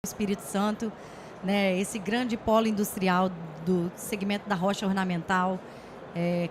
Espírito Santo, né, esse grande polo industrial do segmento da rocha ornamental,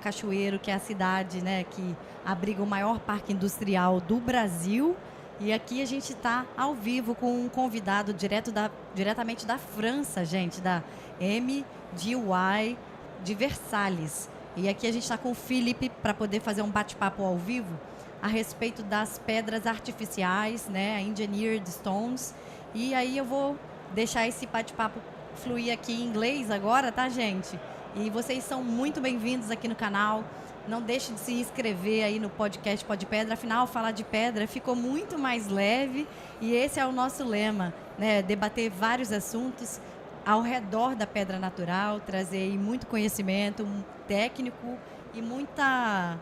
Cachoeiro, que é a cidade, né, que abriga o maior parque industrial do Brasil. E aqui a gente está ao vivo com um convidado diretamente da França, gente, da MDY de Versalhes. E aqui a gente está com o Felipe para poder fazer um bate-papo ao vivo a respeito das pedras artificiais, né, a Engineered Stones. E aí eu vou deixar esse bate-papo fluir aqui em inglês agora, tá, gente? E vocês são muito bem-vindos aqui no canal. Não deixe de se inscrever aí no podcast Podpedra. Afinal, falar de pedra ficou muito mais leve e esse é o nosso lema, né? Debater vários assuntos ao redor da pedra natural, trazer aí muito conhecimento técnico e muita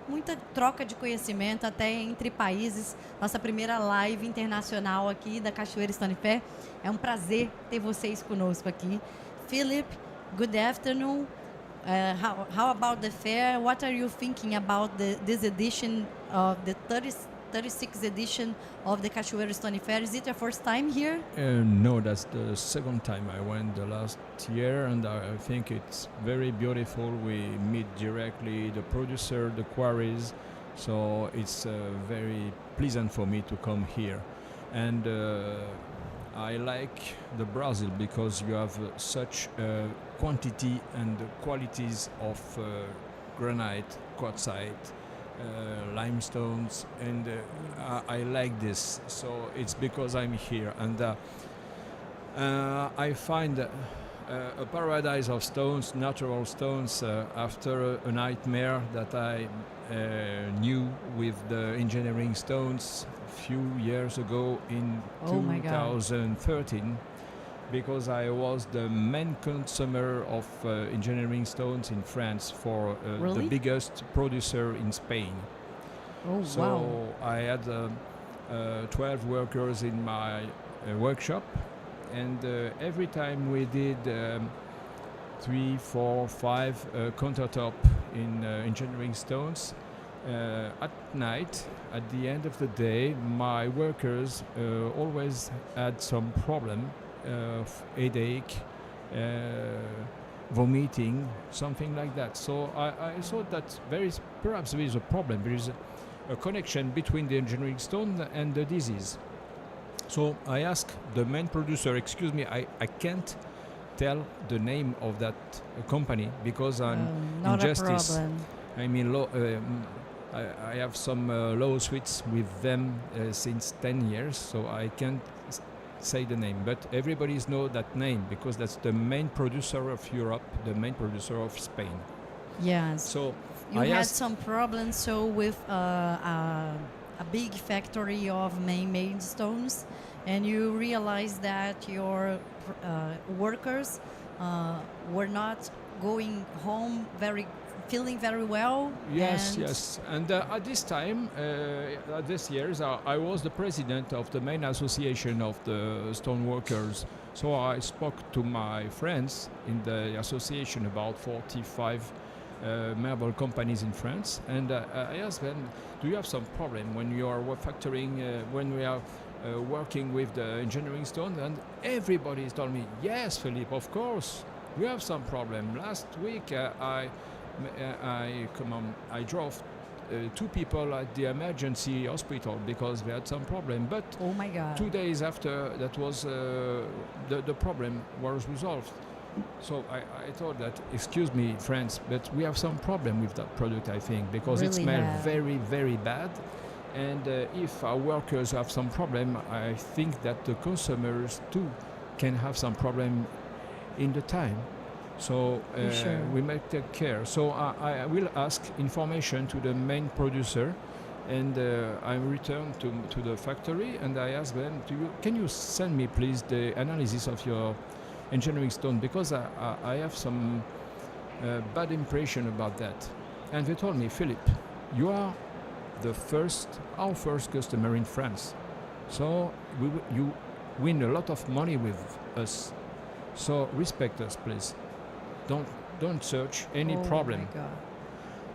troca de conhecimento até entre países. Nossa primeira live internacional aqui da Cachoeiro Stone Fair. É um prazer ter vocês conosco aqui. Philip, good afternoon. How about the fair? What are you thinking about this edition of the 36th edition of the Cachoeiro Stone Fair? Is it your first time here? No, that's the second time I went the last year, and I think it's very beautiful. We meet directly the producer, the quarries, so it's very pleasant for me to come here. And I like the Brazil because you have such quantity and qualities of granite, quartzite, limestones, and I like this. So it's because I'm here, and I find a paradise of stones, natural stones, after a nightmare that I knew with the engineering stones a few years ago in 2013, because I was the main consumer of engineering stones in France for Really? the biggest producer in Spain. Oh, So wow. I had 12 workers in my workshop, and every time we did 3, 4, 5 countertop in engineering stones, at night, at the end of the day, my workers always had some problem of headache, vomiting, something like that. So I thought that perhaps there is a problem. There is a connection between the engineering stone and the disease. So I asked the main producer, excuse me, I can't tell the name of that company because I'm Not in a justice. problem. I mean, I have some lawsuits with them since 10 years, so I can't say the name. But everybody knows that name because that's the main producer of Europe, the main producer of Spain. Yes. So You I had asked, some problems with a big factory of man-made stones, and you realized that your workers were not going home feeling very well. yes, and yes. And at this time, this year, I was the president of the main association of the stone workers. So I spoke to my friends in the association, about 45 marble companies in France, and I asked them, do you have some problem when you are factoring, when we are working with the engineering stone? And everybody told me, yes, Philippe, of course, we have some problem. Last week I drove 2 people at the emergency hospital because they had some problem, but oh my God. 2 days after that was the problem was resolved. So I thought that, excuse me, friends, but we have some problem with that product, I think, because it Really smells bad. very, very bad. And if our workers have some problem, I think that the consumers too can have some problem in the time. So Sure. we might take care. So I will ask information to the main producer, and I return to the factory, and I ask them, can you send me please the analysis of your engineering stone, because I have some bad impression about that. And they told me, Philip, you are our first customer in France, so you win a lot of money with us. So respect us, please. Don't search any problem. Oh my God.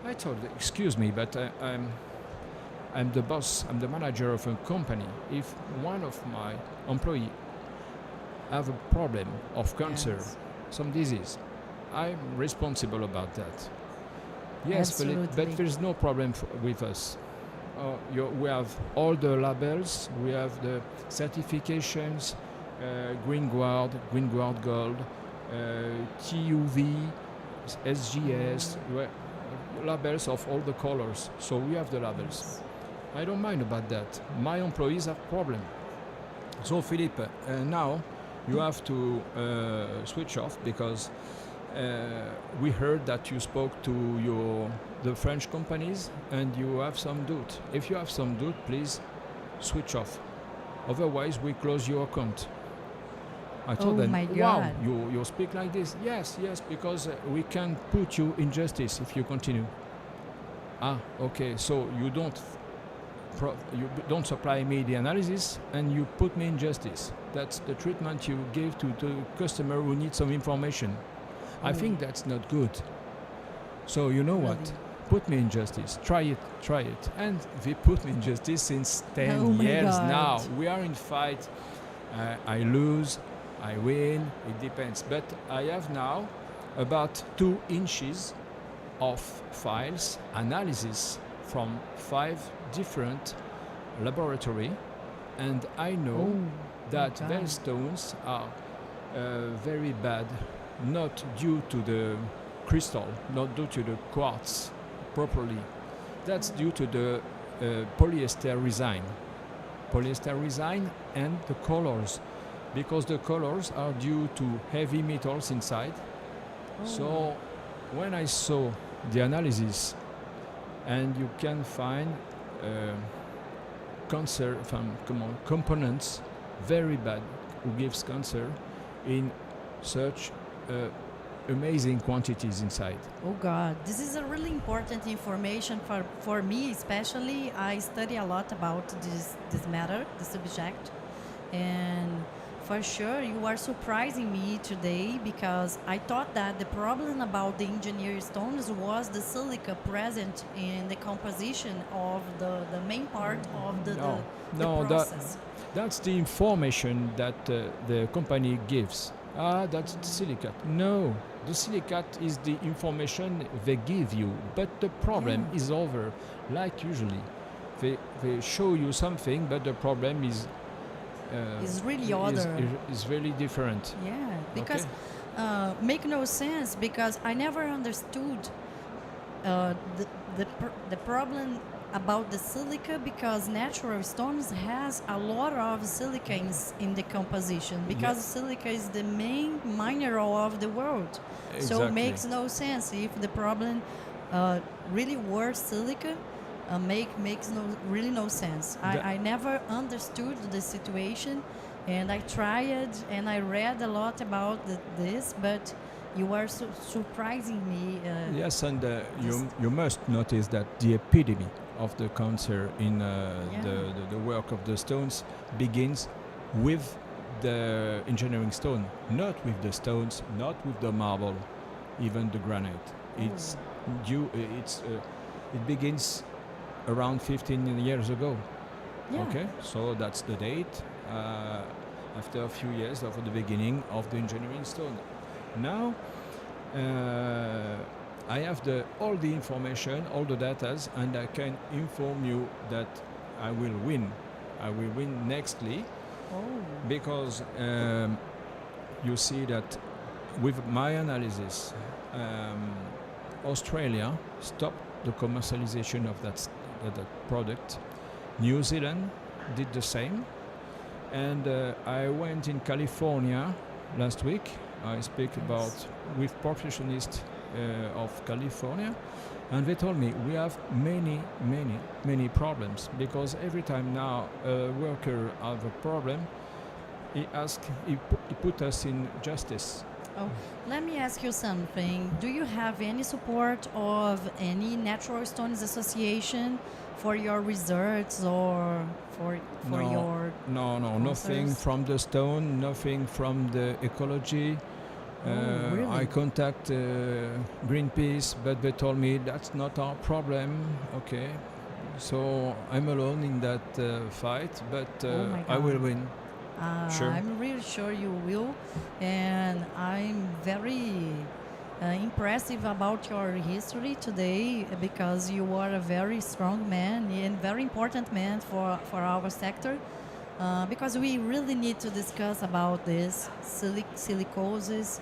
I told, excuse me, but I'm the boss. I'm the manager of a company. If one of my employee have a problem of cancer, Yes. some disease, I'm responsible about that. Yes, Philip, Absolutely. but there's no problem with us. We have all the labels, we have the certifications, Green Guard Gold, TUV, SGS, labels of all the colors. So we have the labels. Yes. I don't mind about that. My employees have problem. So Philippe, now you have to switch off because we heard that you spoke to the French companies and you have some doubt. If you have some doubt, please switch off. Otherwise, we close your account. I told Oh them, my wow, God. you speak like this? Yes, because we can put you in justice if you continue. Ah, okay, so you don't supply me the analysis and you put me in justice. That's the treatment you give to the customer who needs some information. I think that's not good. So you know what? Really? Put me in justice. Try it. And they put me in justice since 10 Oh my years God. now. We are in fight. I lose, I win, it depends. But I have now about 2 inches of files, analysis from 5 different laboratories. And I know Oh that my their God. stones are very bad, not due to the crystal, not due to the quartz properly. That's due to the polyester resin and the colors, because the colors are due to heavy metals inside. So when I saw the analysis, and you can find cancer components very bad who gives cancer in such amazing quantities inside. Oh God, this is a really important information for me, especially. I study a lot about this matter, the subject, and for sure you are surprising me today because I thought that the problem about the engineered stones was the silica present in the composition of the main part of the process. That's the information that the company gives. That's silicate. No, the silicate is the information they give you, but the problem is over. Like usually, they show you something, but the problem is really other. Is really different. Yeah, because Okay. make no sense because I never understood the problem about the silica because natural stones has a lot of silica in the composition because silica is the main mineral of the world. So it makes no sense if the problem really were silica. Makes really no sense. I never understood the situation, and I tried and I read a lot about this, but you are surprising me. Yes, and you must notice that the epidemic of the cancer in the work of the stones begins with the engineering stone, not with the stones, not with the marble, even the granite. It begins around 15 years ago. Okay, so that's the date after a few years of the beginning of the engineering stone. Now I have all the information, all the data, and I can inform you that I will win. I will win nextly because you see that with my analysis, Australia stopped the commercialization of that product. New Zealand did the same, and I went in California last week. I speak with professionists of California, and they told me we have many problems because every time now a worker have a problem, he put us in justice. Oh, let me ask you something. Do you have any support of any Natural Stones Association for your results or for your nothing from the stone, nothing from the ecology. Really? I contact Greenpeace, but they told me that's not our problem. Okay, so I'm alone in that fight, but I will win. Sure. I'm really sure you will, and I'm very impressive about your history today because you are a very strong man and very important man for our sector. Because we really need to discuss about this. Silicosis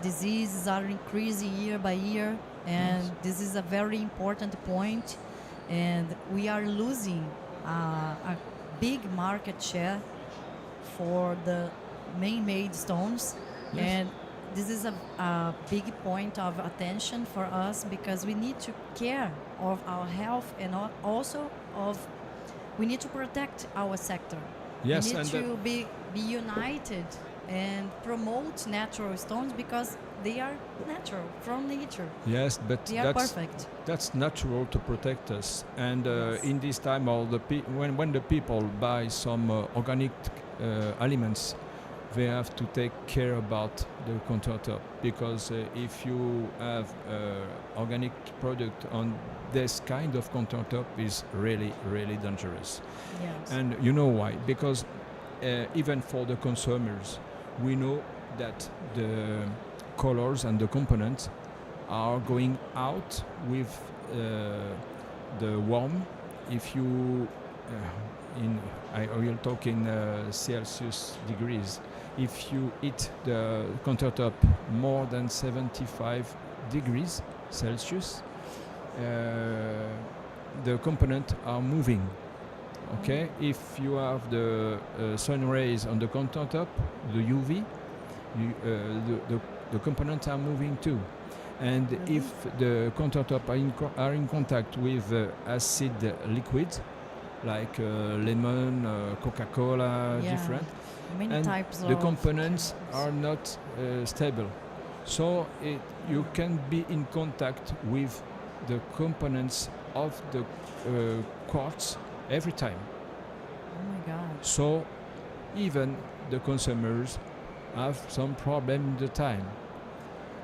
diseases are increasing year by year, and Yes. this is a very important point. And we are losing a big market share for the man-made stones, Yes. and this is a big point of attention for us because we need to care of our health and also of we need to protect our sector. Yes, We need and to be united and promote natural stones because they are natural from nature. yes, but They are perfect. that's natural to protect us. And Yes. in this time, all the when the people buy some organic aliments, they have to take care about the countertop because if you have organic product on this kind of countertop is really really dangerous. Yes. And you know why? Because even for the consumers, we know that the colors and the components are going out with the warm. If you I will talk in Celsius degrees. If you heat the countertop more than 75 degrees Celsius, the components are moving. Okay, if you have the sun rays on the countertop, the UV, the components are moving too. And Really? if the countertop are in contact with acid liquids like lemon, Coca-Cola, Yeah. different, Many and types the of components chemicals. are not stable. So you can be in contact with the components of the quartz every time. Oh my God. So even the consumers have some problem in the time.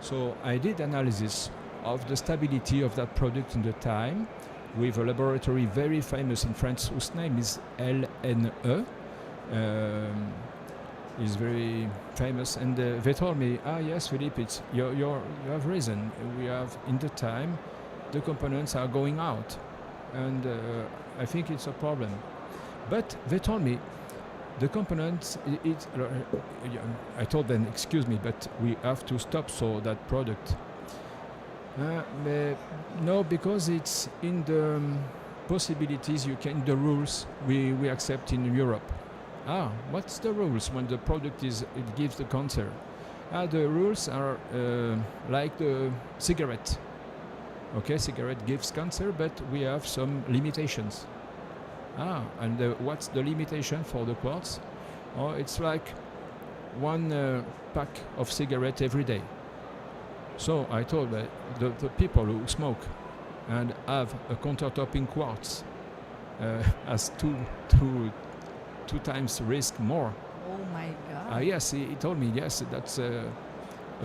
So I did analysis of the stability of that product in the time with a laboratory very famous in France whose name is LNE. Is very famous, and they told me, yes, Philippe, it's you have reason. We have in the time the components are going out, and I think it's a problem. But they told me the components. I told them, excuse me, but we have to stop so that product. No, because it's in the possibilities you can, the rules we accept in Europe. What's the rules when the product it gives the cancer? The rules are like the cigarette. Okay, cigarette gives cancer, but we have some limitations. And what's the limitation for the quartz? Oh, it's like one pack of cigarette every day. So I told the people who smoke and have a countertop in quartz has two times risk more. Oh my God. Yes, he told me, yes, that's a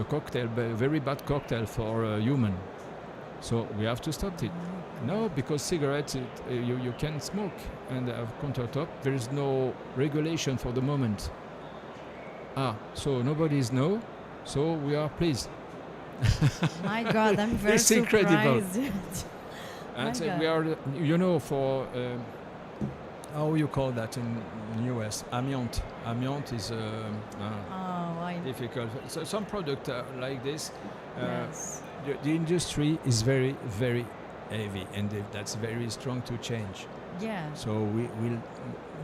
cocktail, very bad cocktail for a human. So we have to stop it. No, because cigarettes, you can smoke and have countertop. There is no regulation for the moment. So nobody's no, so we are pleased. My God, I'm very It's incredible. surprised. And My God. we are, for how you call that in US? Amiant. Amiant is difficult. So some product like this, Yes. the industry is very, very heavy, and that's very strong to change. Yeah. So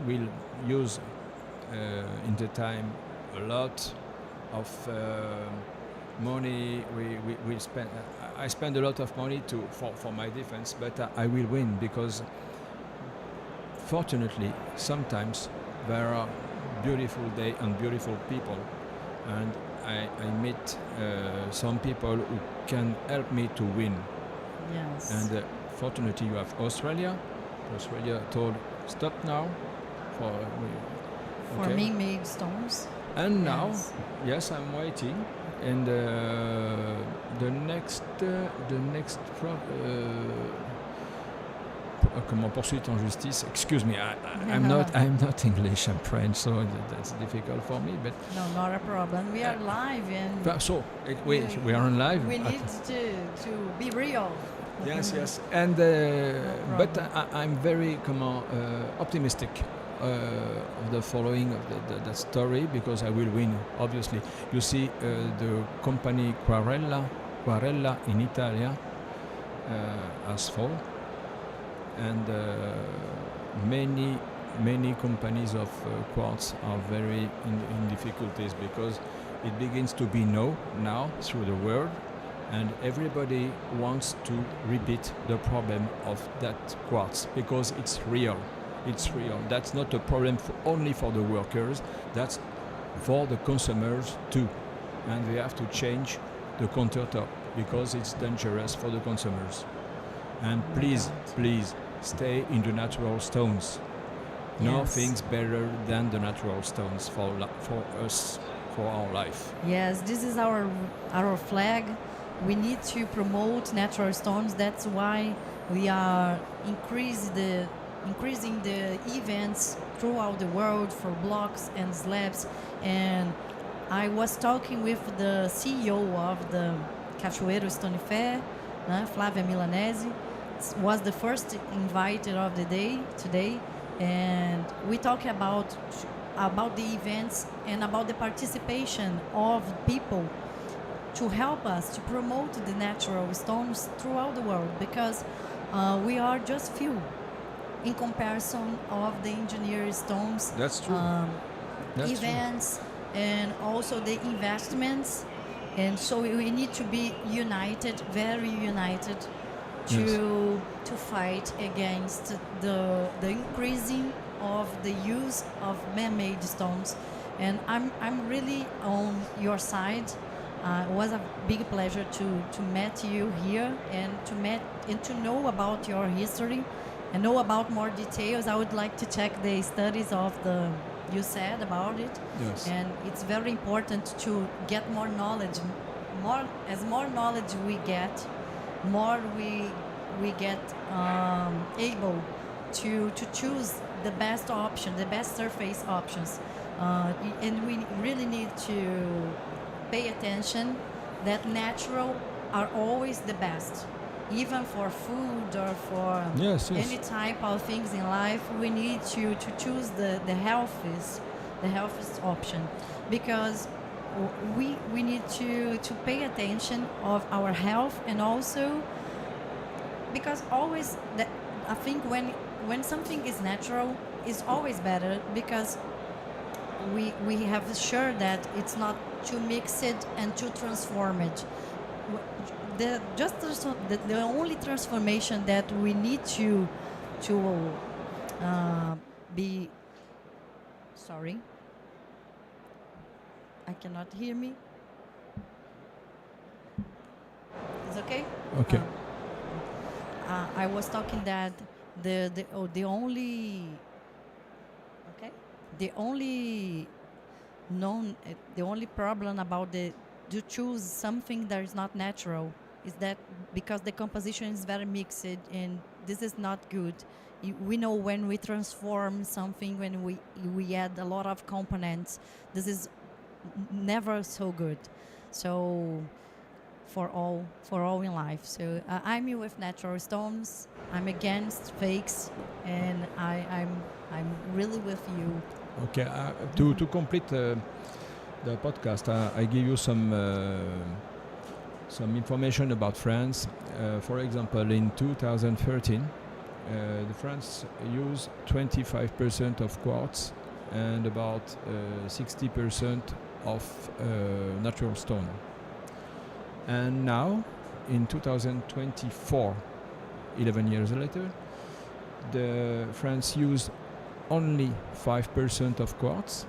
we'll use in the time a lot of money. We spend. I spend a lot of money for my defense, but I will win because fortunately sometimes there are beautiful day and beautiful people, and I meet some people who can help me to win. Yes. And fortunately, you have Australia. Australia told stop now for For man-made stones. And now, Yes. yes, I'm waiting. And comment poursuite en justice. Excuse me, I'm not English, I'm French, so that's difficult for me. But no, not a problem. We are live and so we are on live. We need to be real. Yes, yes, and but I'm very optimistic of the following of the story, because I will win. Obviously, you see, the company Quarella in Italia has fallen, and many companies of quartz are very in difficulties, because it begins to be known now through the world, and everybody wants to repeat the problem of that quartz, because it's real. It's real. That's not a problem only for the workers, that's for the consumers too. And we have to change the countertop, because it's dangerous for the consumers. And please stay in the natural stones. Yes. Nothing's better than the natural stones for us, for our life. Yes, this is our flag. We need to promote natural stones. That's why we are increasing the events throughout the world for blocks and slabs. And I was talking with the CEO of the Cachoeiro Stone Fair, Flávia Milanese, was the first invited of the day today, and we talk about the events and about the participation of people to help us to promote the natural stones throughout the world, because we are just few in comparison of the engineered stones. That's true. Events true. And also the investments, and so we need to be united, very united, to fight against the increasing of the use of man-made stones. And I'm really on your side. It was a big pleasure to meet you here and to know about your history and know about more details. I would like to check the studies of you said about it. Yes. And it's very important to get more knowledge. As more knowledge we get, more we get able to choose the best option, the best surface options. And we really need to pay attention that natural are always the best. Even for food or for any type of things in life, we need to choose the healthiest option, because we need to pay attention of our health, and also because always I think when something is natural, it's always better, because we have sure that it's not too mixed and too transformed. The only transformation that we need to be. Sorry, I cannot hear me. It's okay. Okay. I was talking that the only problem about to choose something that is not natural is that because the composition is very mixed, and this is not good. We know when we transform something, when we add a lot of components, this is never so good. So for all in life. So I'm with natural stones. I'm against fakes, and I'm really with you. Okay, to complete the podcast, I give you some information about France. For example, in 2013, the France used 25% of quartz and about 60% of natural stone. And now, in 2024, 11 years later, France used only 5% of quartz,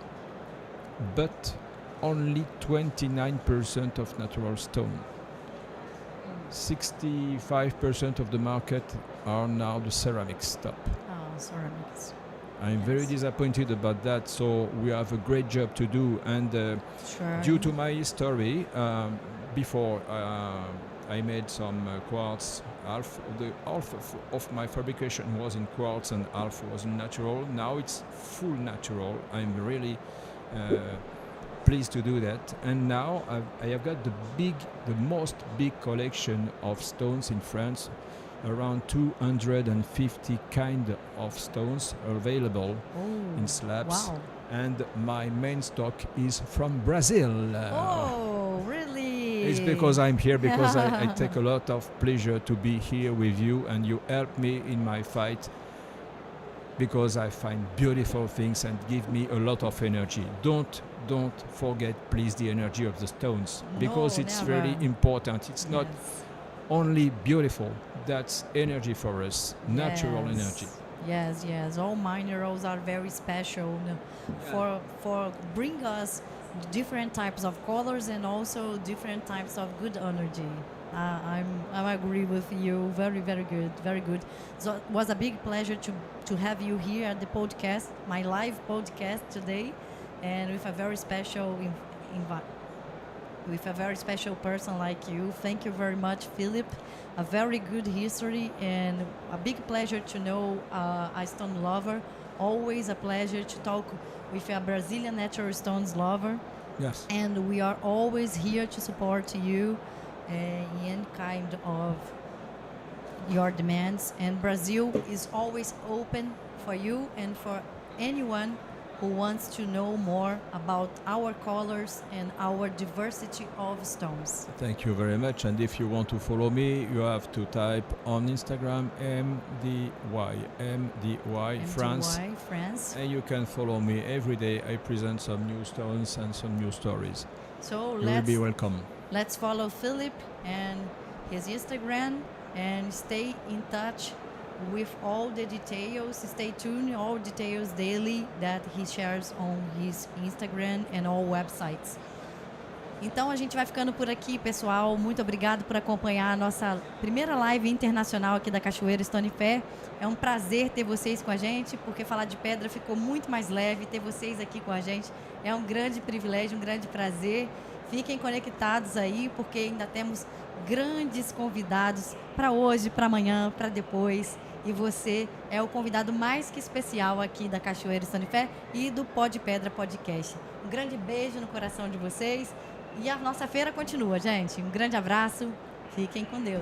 but only 29% of natural stone. 65% of the market are now the ceramics top. Oh, ceramics. I'm very disappointed about that, so we have a great job to do. And Sure. due to my history, before I made some quartz. Half of my fabrication was in quartz and half was natural. Now it's full natural. I'm really pleased to do that. And now I have got the most big collection of stones in France. Around 250 kind of stones available in slabs. Wow. And my main stock is from Brazil. Oh, really? It's because I'm here, because I take a lot of pleasure to be here with you, and you help me in my fight, because I find beautiful things and give me a lot of energy. Don't forget, please, the energy of the stones, because it's never. very important. It's not only beautiful, that's energy for us, natural energy. Yes. All minerals are very special for bring us different types of colors and also different types of good energy. I agree with you. Very good. So it was a big pleasure to have you here at the podcast, my live podcast today, and with a very special with a very special person like you. Thank you very much, Philip. A very good history and a big pleasure to know a stone lover. Always a pleasure to talk with a Brazilian natural stones lover. Yes. And we are always here to support you in kind of your demands. And Brazil is always open for you and for anyone who wants to know more about our colors and our diversity of stones. Thank you very much. And if you want to follow me, you have to type on Instagram MDY France. And you can follow me every day. I present some new stones and some new stories. So you will be welcome. Let's follow Philip and his Instagram and stay in touch with all the details. Stay tuned, all details daily that he shares on his Instagram and all websites. Então a gente vai ficando por aqui, pessoal. Muito obrigado por acompanhar a nossa primeira live internacional aqui da Cachoeiro Stone Fair. É um prazer ter vocês com a gente, porque falar de pedra ficou muito mais leve. Ter vocês aqui com a gente é um grande privilégio, um grande prazer. Fiquem conectados aí, porque ainda temos grandes convidados para hoje, para amanhã, para depois. E você é o convidado mais que especial aqui da Cachoeiro Stone Fair e do Podpedra Podcast. Um grande beijo no coração de vocês. E a nossa feira continua, gente. Um grande abraço. Fiquem com Deus.